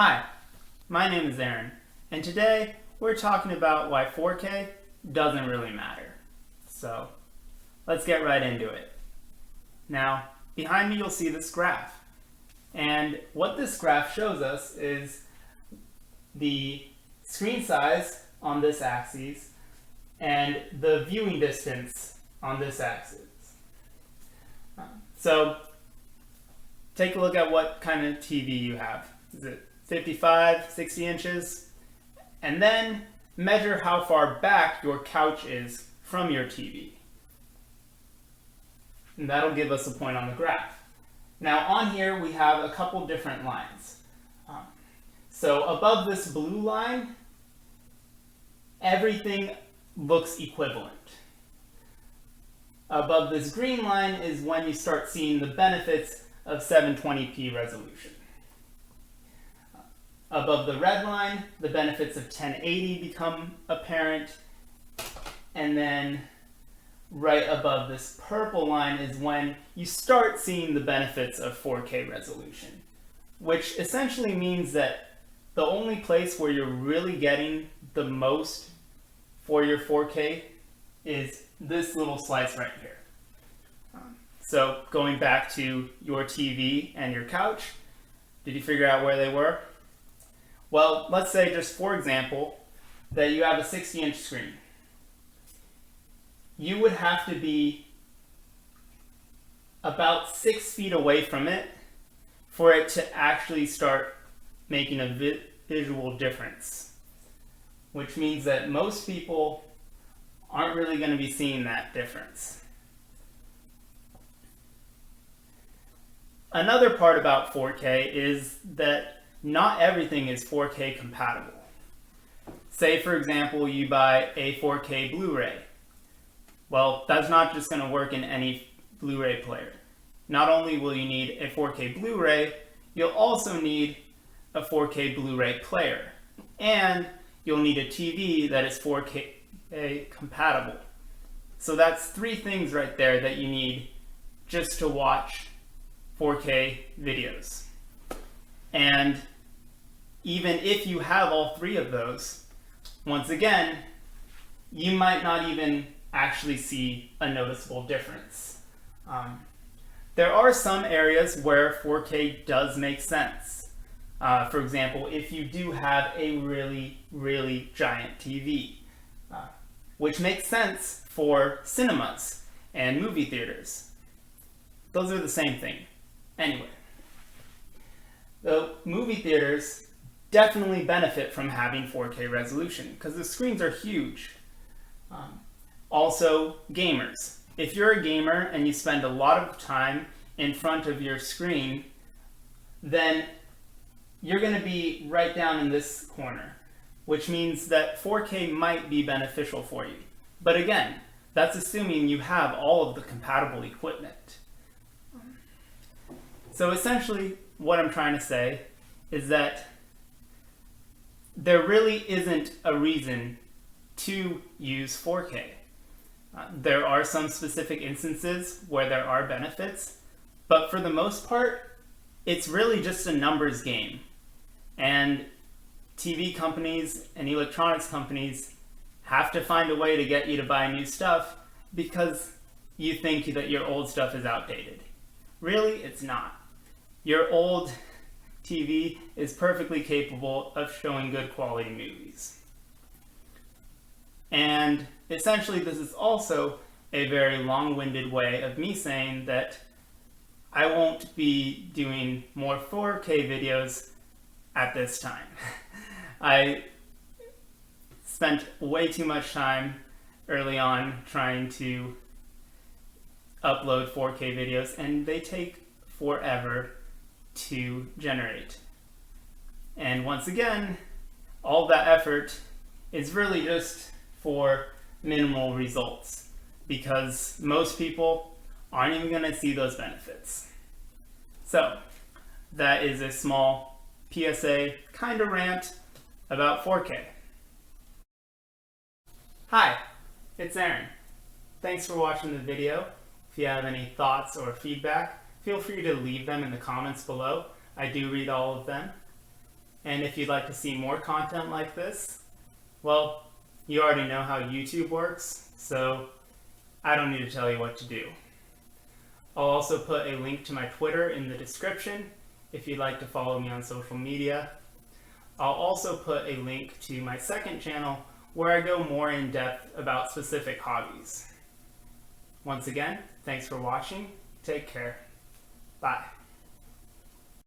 Hi, my name is Aaron, and today we're talking about why 4K doesn't really matter. So let's get right into it. Now, behind me you'll see this graph, and what this graph shows us is the screen size on this axis and the viewing distance on this axis. So take a look at what kind of TV you have. Is it 55, 60 inches? And then measure how far back your couch is from your TV. And that'll give us a point on the graph. Now on here we have a couple different lines. So above this blue line, everything looks equivalent. Above this green line is when you start seeing the benefits of 720p resolution. Above the red line, the benefits of 1080 become apparent. And then right above this purple line is when you start seeing the benefits of 4K resolution, which essentially means that the only place where you're really getting the most for your 4K is this little slice right here. So going back to your TV and your couch, did you figure out where they were? Well, let's say just for example, that you have a 60-inch screen. You would have to be about 6 feet away from it for it to actually start making a visual difference, which means that most people aren't really going to be seeing that difference. Another part about 4K is that not everything is 4K compatible. Say, for example, you buy a 4K Blu-ray. Well, that's not just going to work in any Blu-ray player. Not only will you need a 4K Blu-ray, you'll also need a 4K Blu-ray player. And you'll need a TV that is 4K compatible. So that's 3 things right there that you need just to watch 4K videos. And even if you have all 3 of those, once again, you might not even actually see a noticeable difference. There are some areas where 4K does make sense. For example, if you do have a really, really giant TV, which makes sense for cinemas and movie theaters. Those are the same thing. Anyway, the movie theaters definitely benefit from having 4K resolution because the screens are huge. Also, gamers. If you're a gamer and you spend a lot of time in front of your screen, then you're going to be right down in this corner, which means that 4K might be beneficial for you. But again, that's assuming you have all of the compatible equipment. So essentially, what I'm trying to say is that there really isn't a reason to use 4K. There are some specific instances where there are benefits, but for the most part, it's really just a numbers game. And TV companies and electronics companies have to find a way to get you to buy new stuff because you think that your old stuff is outdated. Really, it's not. Your old TV is perfectly capable of showing good quality movies. And essentially, this is also a very long-winded way of me saying that I won't be doing more 4K videos at this time. I spent way too much time early on trying to upload 4K videos, and they take forever to generate. And once again, all that effort is really just for minimal results because most people aren't even going to see those benefits. So that is a small PSA kind of rant about 4K. Hi, it's Aaron. Thanks for watching the video. If you have any thoughts or feedback, feel free to leave them in the comments below. I do read all of them. And if you'd like to see more content like this, well, you already know how YouTube works, so I don't need to tell you what to do. I'll also put a link to my Twitter in the description if you'd like to follow me on social media. I'll also put a link to my second channel where I go more in depth about specific hobbies. Once again, thanks for watching. Take care. Bye.